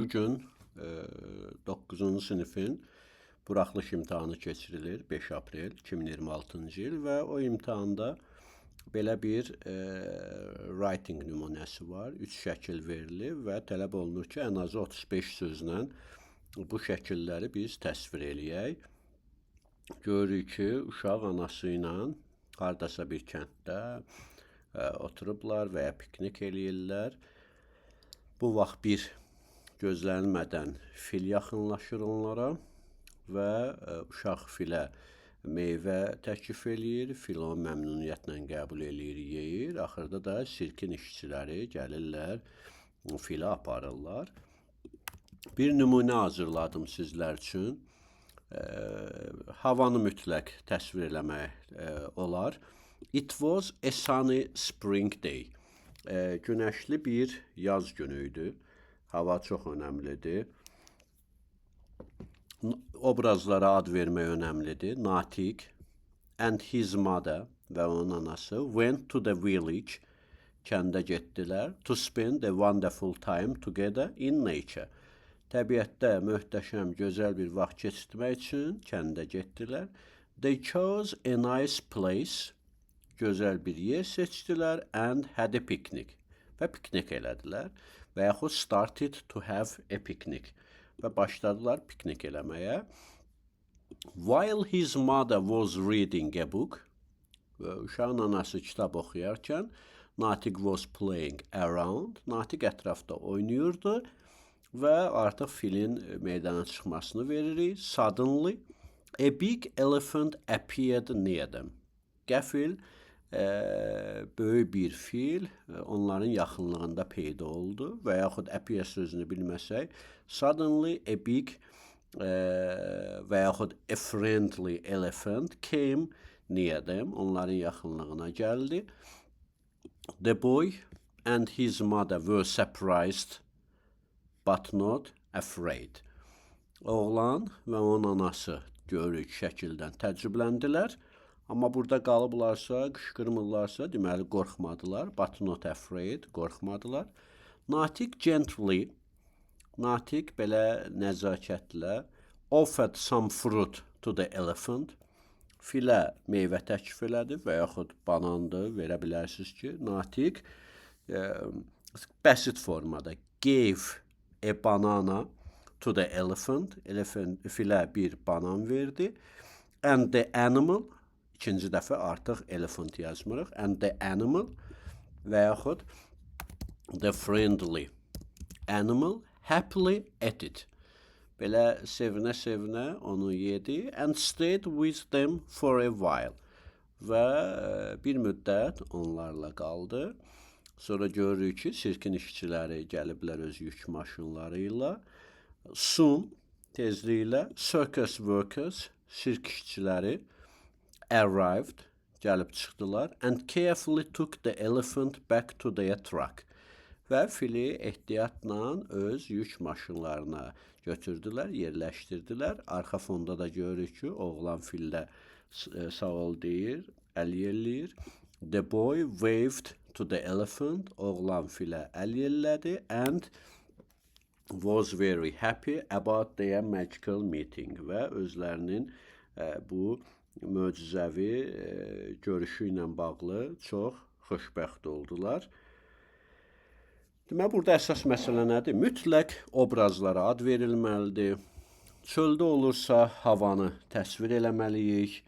Bugün 9-cu sinifin buraxılış imtahanı keçirilir 5 aprel 2026-cı il və o imtahanda belə bir writing nümunəsi var. 3 şəkil verilib və tələb olunur ki, ən azı 35 sözlə bu şəkilləri biz təsvir eləyək. Görürük ki, uşaq anası ilə hardasa bir kənddə oturublar və ya piknik eləyirlər. Bu vaxt bir gözlənilmədən fil yaxınlaşır onlara və uşaq filə meyvə təklif eləyir. Fil onu məmnuniyyətlə qəbul eləyir, yeyir. Axırda da sirkin işçiləri gəlirlər, fili aparırlar. Bir nümunə hazırladım sizlər üçün. Havanı mütləq təsvir eləmək olar. It was a sunny spring day. Günəşli bir yaz günü idi. Hava çox önəmlidir. Obrazlara ad vermək önəmlidir. Natiq and his mother və onun anası went to the village, kəndə getdilər, to spend a wonderful time together in nature. Təbiətdə möhtəşəm, gözəl bir vaxt keçirmək üçün kəndə getdilər. They chose a nice place, gözəl bir yer seçdilər and had a picnic və piknik elədilər. Və yaxud started to have a picnic və başladılar piknik eləməyə. While his mother was reading a book, uşağın anası kitab oxuyarkən, Natiq was playing around, Natiq ətrafda oynayırdı və artıq filin meydana çıxmasını veririk. Suddenly, a big elephant appeared near them. Qəfil böyük bir fil onların yaxınlığında peyda oldu və yaxud appear sözünü bilməsək, suddenly a big və yaxud a friendly elephant came near them, onların yaxınlığına gəldi. The boy and his mother were surprised but not afraid. Oğlan və onun anası görürük şəkildən təəccübləndilər. Amma burada qalıblarsa, qışqırmırlarsa, deməli qorxmadılar. But not afraid, qorxmadılar. Natiq gently, Natiq belə nəzakətlə offered some fruit to the elephant. Filə meyvə təklif elədi və yaxud banandır, verə bilərsiniz ki, Natiq bəsit formada gave a banana to the elephant. Filə bir banan verdi. And the animal, İkinci dəfə artıq elephant yazmırıq. And the animal və yaxud the friendly animal happily ate it. Belə sevinə-sevinə onu yedi. And stayed with them for a while. Və bir müddət onlarla qaldı. Sonra görürük ki, sirkin işçiləri gəliblər öz yük maşınları ilə. Soon, tezliklə, circus workers, sirk işçiləri arrived, gəlib çıxdılar, and carefully took the elephant back to their truck. Və fili ehtiyatla öz yük maşınlarına götürdülər, yerləşdirdilər. Arxa fonda da görürük ki, oğlan fillə sağ ol deyir, əl yelləyir. The boy waved to the elephant, oğlan filə əl yellədi, and was very happy about their magical meeting. Və özlərinin bu möcüzəvi görüşü ilə bağlı çox xoşbəxt oldular. Deməli, burada əsas məsələ nədir? Mütləq obrazlara ad verilməlidir. Çöldə olursa havanı təsvir eləməliyik.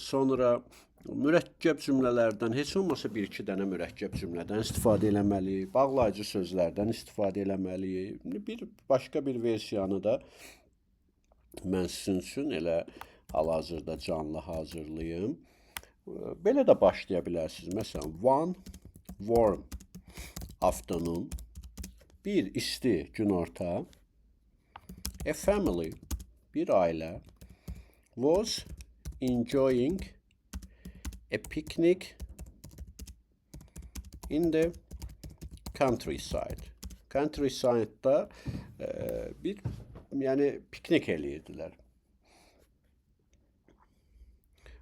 Sonra mürəkkəb cümlələrdən, heç olmasa bir-iki dənə mürəkkəb cümlədən istifadə eləməliyik. Bağlayıcı sözlərdən istifadə eləməliyik. Bir başqa bir versiyanı da mən sizin üçün elə hal-hazırda canlı hazırlayım. Belə də başlaya bilərsiniz. Məsələn, one warm afternoon, bir isti günorta. A family, bir ailə, was enjoying a picnic in the countryside. Countryside'da bir piknik eləyirdilər.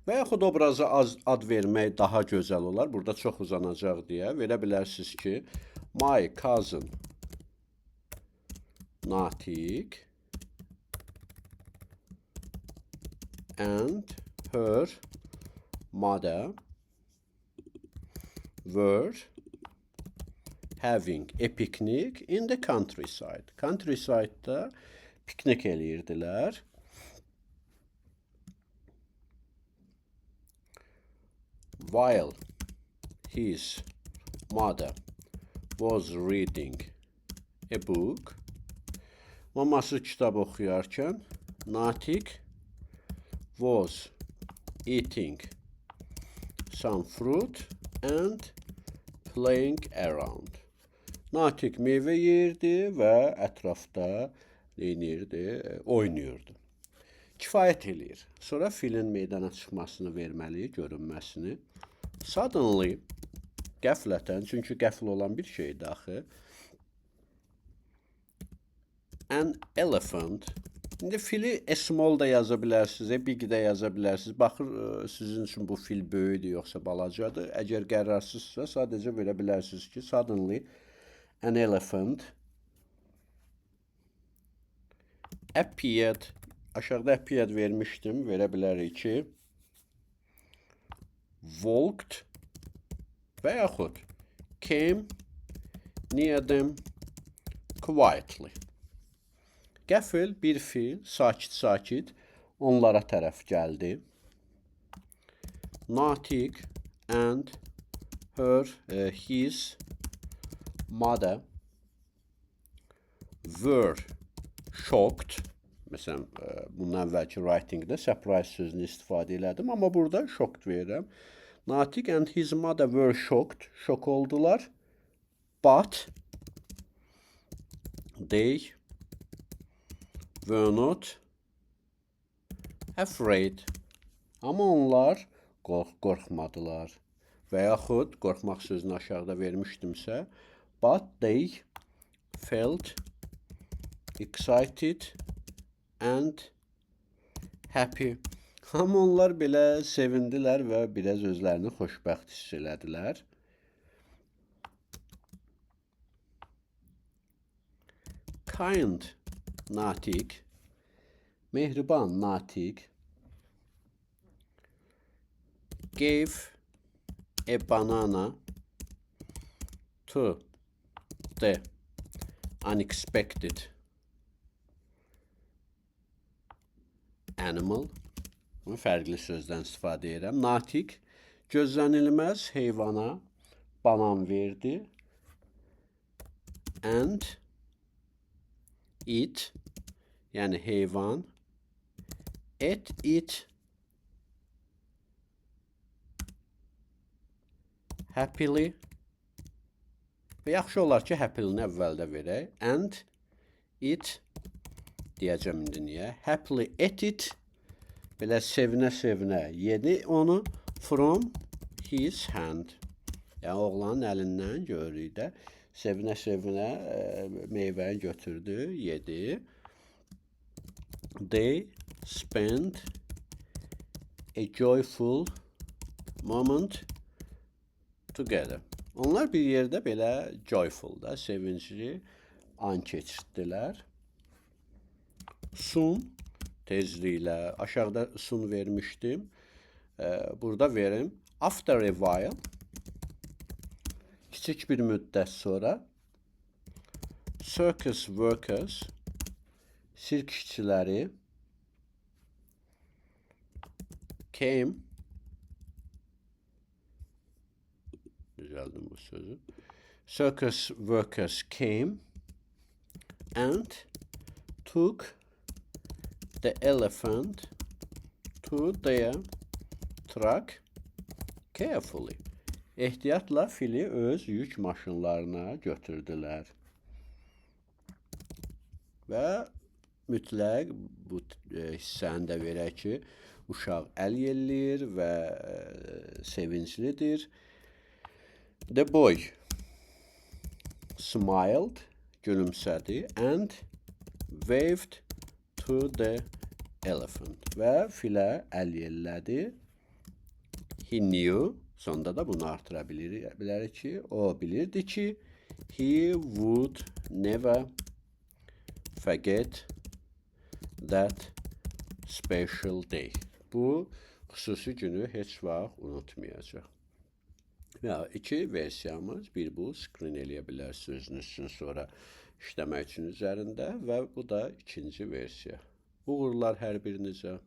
Və yaxud obraza ad vermək daha gözəl olar. Burada çox uzanacaq deyə verə bilərsiniz ki, my cousin Natiq and her mother were having a picnic in the countryside. Countryside'da piknik eləyirdilər. While his mother was reading a book. Maması kitab oxuyarkən Natiq was eating some fruit and playing around. Natiq meyvə yeyirdi və ətrafda oynayırdı. Kifayət eləyir. Sonra filin meydana çıxmasını verməliyik, görünməsini. Suddenly, qəflətən, çünki qəfl olan bir şeydir axı. An elephant. İndi fili small da yaza bilərsiniz, big də yaza bilərsiniz. Baxır, sizin üçün bu fil böyükdür, yoxsa balacadır. Əgər qərarsızsa, sadəcə verə bilərsiniz ki, suddenly an elephant appeared. Aşağıda appeared vermişdim, verə bilərik ki, walked və yaxud came near them quietly. Qəfil bir fil sakit-sakit onlara tərəf gəldi. Natiq and his mother were shocked. Məsələn, bundan əvvəlki writingdə surprise sözünü istifadə elədim, amma burada shocked verirəm. Natiq and his mother were shocked. Şok oldular. But they were not afraid. Amma onlar qorxmadılar. Və yaxud, qorxmaq sözünü aşağıda vermişdimsə, but they felt excited and happy. Amma onlar belə sevindilər və biraz özlərini xoşbəxt hiss elədilər. Kind Natiq, mehriban Natiq, gave a banana to the unexpected animal. Fərqli sözdən istifadə edirəm. Natiq gözlənilməz heyvana banan verdi. And it, yəni heyvan, ate it happily. Və yaxşı olar ki, happily-ni əvvəldə verək. And it deyəcəm indi niyə? Happily ate it. Belə sevinə-sevinə yedi onu from his hand. Yəni oğlanın əlindən görürük də. Sevinə-sevinə meyvəni götürdü, yedi. They spent a joyful moment together. Onlar bir yerdə belə joyful da, sevincli an keçirdilər. Soon, tezliklə, aşağıda soon vermişdim. Burada verim. After a while, kiçik bir müddət sonra, circus workers, sirk işçiləri, came, düzəldim bu sözü, circus workers came and took the elephant to their truck carefully. Ehtiyatla fili öz yük maşınlarına götürdülər. Və mütləq bu hissəni də verək ki, uşaq əl yelləyir və sevinclidir. The boy smiled, gülümsədi, and waved to the elephant. Və filə əl yellədi. He knew, sonda da bunu artıra bilərik ki, o bilirdi ki, he would never forget that special day. Bu xüsusi günü heç vaxt unutmayacaq. Və iki versiyamız, bir bu, screen eləyə bilərsiniz özünüz üçün sonra işləmək üçün üzərində və bu da ikinci versiya. Uğurlar hər birinizə.